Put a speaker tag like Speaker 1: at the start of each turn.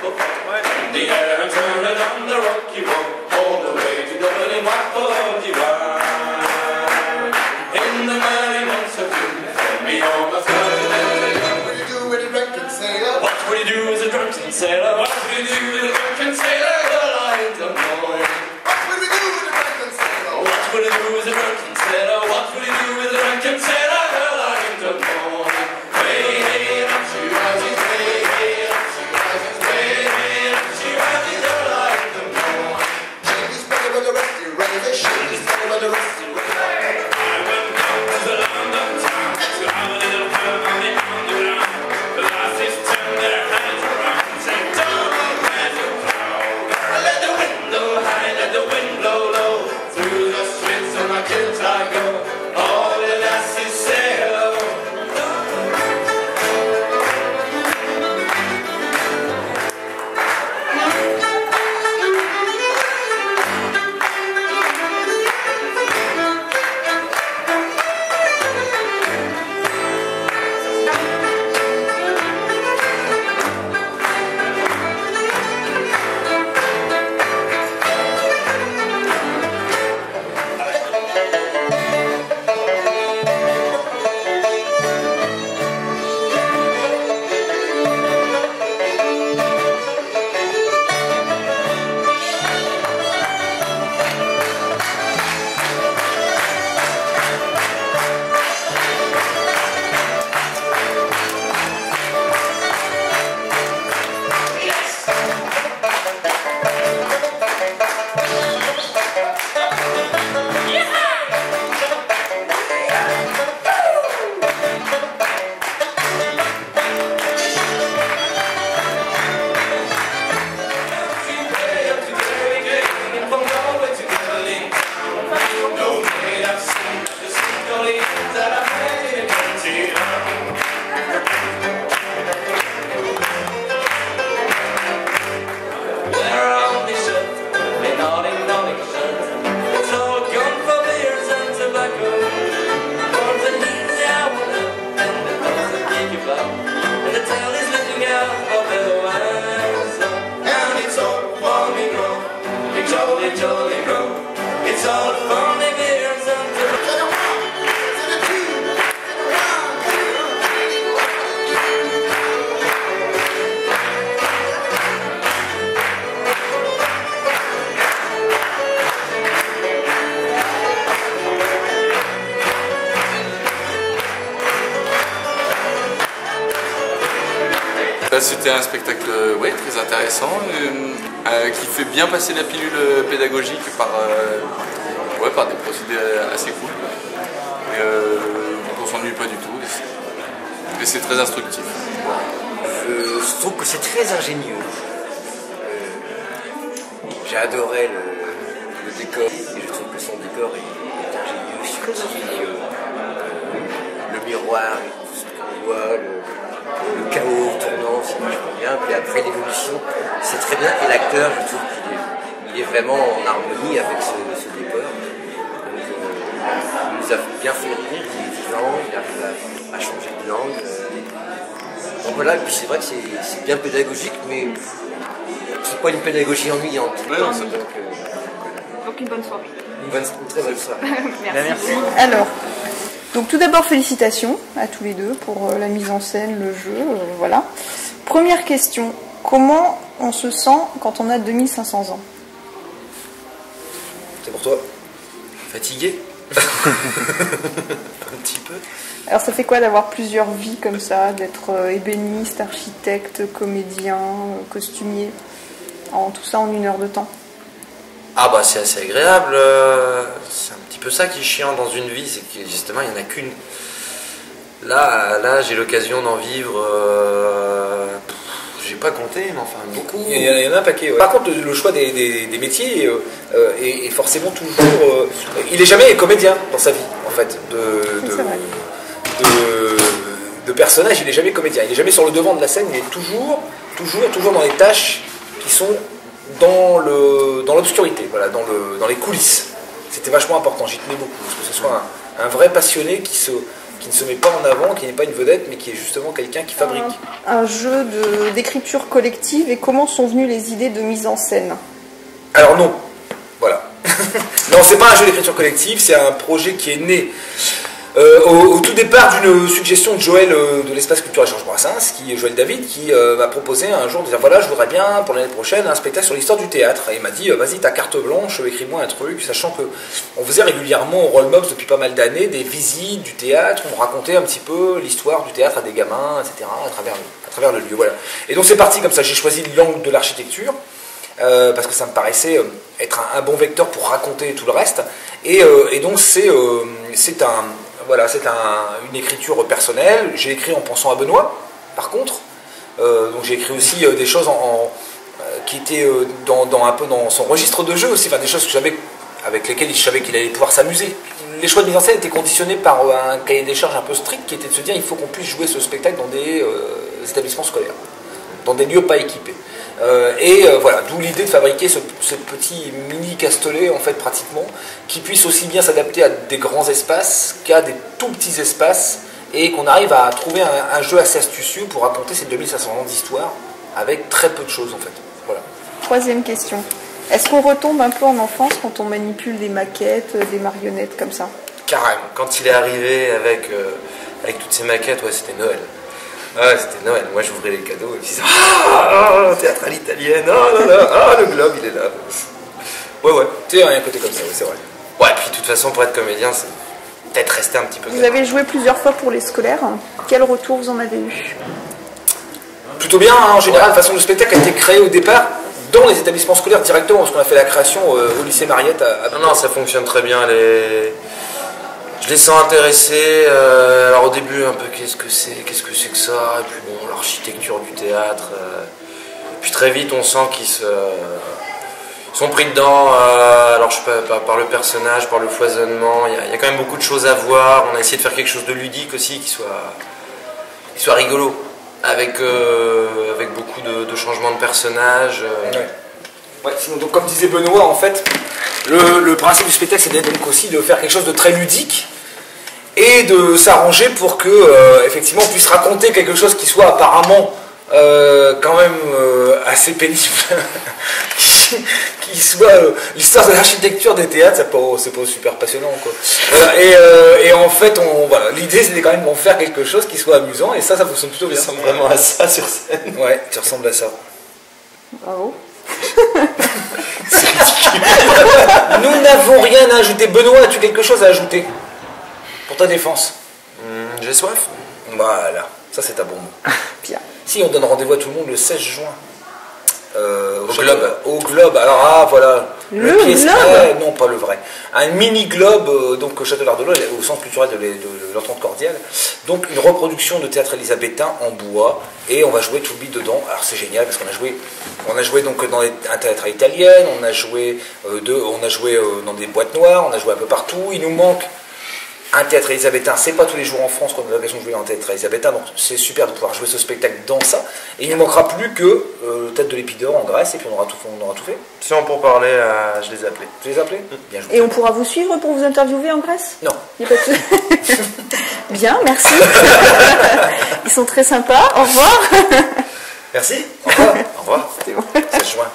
Speaker 1: In the air and turn it on the rocky road, all the way to Dublin, Wappody-Wah. In the merry months of June, when we almost got to Dublin.
Speaker 2: What do you do with a drunken sailor?
Speaker 1: What will you do as a drunken sailor? What will you do with a drunken sailor? Well, I don't know.
Speaker 2: What will we do with a drunken sailor?
Speaker 1: What will you do as a drunken sailor? What will you do with a drunken sailor? Well, I don't know. Way, hey, up she rises, way, hey, up she rises, way, hey, up she rises, well, I don't know.
Speaker 2: Shake is better with the rusty razor. Shake is better with the rusty razor.
Speaker 1: I went down to the London town to have a little fun on the underground. The lassies turned their heads around and said, don't let the crowd. Let the wind blow high, let the wind blow low. Through the streets of my kilt I go. All the lassies say hello.
Speaker 3: C'était un spectacle très intéressant, qui fait bien passer la pilule pédagogique par des procédés assez cool. On s'ennuie pas du tout et c'est très instructif.
Speaker 4: Je trouve que c'est très ingénieux. J'ai adoré le décor et je trouve que son décor est ingénieux, subtil, le miroir, tout ce qu'on voit, le chaos tournant, c'est vachement bien. Puis après l'évolution, c'est très bien. Et l'acteur, je trouve qu'il est vraiment en harmonie avec ce décor. Donc, il nous a bien fait rire, il est vivant, il arrive à changer de langue. Donc voilà, et puis c'est vrai que c'est bien pédagogique, mais c'est pas une pédagogie ennuyante.
Speaker 3: Ouais, non,
Speaker 5: Donc une bonne soirée.
Speaker 4: Une très bonne soirée.
Speaker 5: Merci.
Speaker 6: Alors, donc tout d'abord félicitations à tous les deux pour la mise en scène, le jeu, voilà. Première question, comment on se sent quand on a 2500 ans?
Speaker 4: C'est pour toi. Fatigué. Un petit peu.
Speaker 6: Alors ça fait quoi d'avoir plusieurs vies comme ça, d'être ébéniste, architecte, comédien, costumier, tout ça en 1 heure de temps?
Speaker 7: Ah bah c'est assez agréable, c'est un petit peu ça qui est chiant dans une vie, c'est que justement il n'y en a qu'une. Là j'ai l'occasion d'en vivre, j'ai pas compté, mais enfin beaucoup.
Speaker 4: Il y en a un paquet, ouais. Par contre le choix des métiers est forcément toujours... il est jamais comédien dans sa vie en fait, de personnage, il est jamais comédien, il est jamais sur le devant de la scène, il est toujours dans les tâches qui sont dans l'obscurité, voilà, dans les coulisses. C'était vachement important, j'y tenais beaucoup, parce que ce soit un vrai passionné qui
Speaker 8: qui ne se met pas en avant, qui n'est pas une vedette, mais qui est justement quelqu'un qui fabrique.
Speaker 6: Un jeu d'écriture collective, et comment sont venues les idées de mise en scène?
Speaker 8: Alors non, voilà. Non, c'est pas un jeu d'écriture collective, c'est un projet qui est né au tout départ d'une suggestion de Joël de l'espace culturel Georges Brassens, Joël David, qui m'a proposé un jour de dire voilà, je voudrais bien pour l'année prochaine un spectacle sur l'histoire du théâtre. Et il m'a dit vas-y, t'as carte blanche, écris-moi un truc, sachant que on faisait régulièrement au Rollmops depuis pas mal d'années des visites du théâtre, on racontait un petit peu l'histoire du théâtre à des gamins, etc. à travers le lieu. Voilà. Et donc c'est parti comme ça. J'ai choisi l'angle de l'architecture. Parce que ça me paraissait être un bon vecteur pour raconter tout le reste. Et donc c'est une écriture personnelle. J'ai écrit en pensant à Benoît, par contre. Donc j'ai écrit aussi des choses qui étaient un peu dans son registre de jeu aussi, enfin des choses que avec lesquelles je savais qu'il allait pouvoir s'amuser. Les choix de mise en scène étaient conditionnés par un cahier des charges un peu strict qui était de se dire il faut qu'on puisse jouer ce spectacle dans des établissements scolaires, dans des lieux pas équipés. Voilà, d'où l'idée de fabriquer ce petit mini Castellet, en fait, pratiquement, qui puisse aussi bien s'adapter à des grands espaces qu'à des tout petits espaces, et qu'on arrive à trouver un jeu assez astucieux pour raconter ces 2500 ans d'histoire avec très peu de choses, en fait. Voilà.
Speaker 6: Troisième question. Est-ce qu'on retombe un peu en enfance quand on manipule des maquettes, des marionnettes comme ça?
Speaker 7: Carrément. Quand il est arrivé avec toutes ces maquettes, ouais, c'était Noël. Ouais, c'était Noël. Moi, j'ouvrais les cadeaux et je disais ah, théâtre à l'italienne, le globe, il est là. Ouais.
Speaker 8: Tu sais, il y a un côté comme ça, oui, c'est vrai.
Speaker 7: Ouais, puis de toute façon, pour être comédien, c'est peut-être rester un petit peu.
Speaker 6: Vous avez joué plusieurs fois pour les scolaires. Quel retour vous en avez eu?
Speaker 8: Plutôt bien, hein, en général. De toute façon, le spectacle a été créé au départ dans les établissements scolaires directement, parce qu'on a fait la création au lycée Mariette à...
Speaker 7: Non, ça fonctionne très bien. Je les sens intéressés. Alors au début, un peu qu'est-ce que c'est que ça, et puis bon, l'architecture du théâtre. Et puis très vite, on sent qu'ils sont pris dedans. Alors je sais pas, par le personnage, par le foisonnement. Il y a quand même beaucoup de choses à voir. On a essayé de faire quelque chose de ludique aussi, qui soit rigolo, avec beaucoup de changements de personnages.
Speaker 8: Ouais, sinon, donc, comme disait Benoît, en fait, le principe du spectacle, c'est donc aussi de faire quelque chose de très ludique et de s'arranger pour que, effectivement, on puisse raconter quelque chose qui soit apparemment quand même assez pénible, qui soit l'histoire de l'architecture des théâtres, c'est pas super passionnant, quoi. Et en fait, voilà, l'idée, c'était quand même d'en faire quelque chose qui soit amusant, et ça fonctionne plutôt bien.
Speaker 7: Ça ressemble vraiment à ça sur scène.
Speaker 8: Ouais, tu ressembles à ça.
Speaker 6: Bravo.
Speaker 8: Nous n'avons rien à ajouter. Benoît, as-tu quelque chose à ajouter pour ta défense?
Speaker 7: J'ai soif.
Speaker 8: Voilà, ça c'est un bon mot.
Speaker 6: Bien.
Speaker 8: Si, on donne rendez-vous à tout le monde le 16 juin. Au Globe. Alors, voilà.
Speaker 6: Le
Speaker 8: pièce
Speaker 6: Globe
Speaker 8: vrai, non, pas le vrai. Un mini Globe, donc au Château d'Ardelot, au centre culturel de l'Entente Cordiale. Donc, une reproduction de théâtre élisabétain en bois. Et on va jouer tout le beat dedans. Alors, c'est génial parce qu'on a joué donc dans un théâtre à l'italienne, on a joué dans des boîtes noires, on a joué un peu partout. Il nous manque un théâtre élisabétain, c'est pas tous les jours en France qu'on a l'occasion de jouer dans un théâtre élisabéthin, donc c'est super de pouvoir jouer ce spectacle dans ça. Et il ne manquera plus que Tête de l'Épidore en Grèce, et puis on aura tout fait.
Speaker 7: Sinon, pour parler, je les ai appelés.
Speaker 8: Tu les as appelés? Bien joué.
Speaker 6: Et on pourra vous suivre pour vous interviewer en Grèce?
Speaker 8: Non.
Speaker 6: Il y a pas de... Bien, merci. Ils sont très sympas. Au revoir.
Speaker 8: Merci. Au revoir.
Speaker 7: Au revoir.
Speaker 6: C'est bon.
Speaker 8: 16 juin.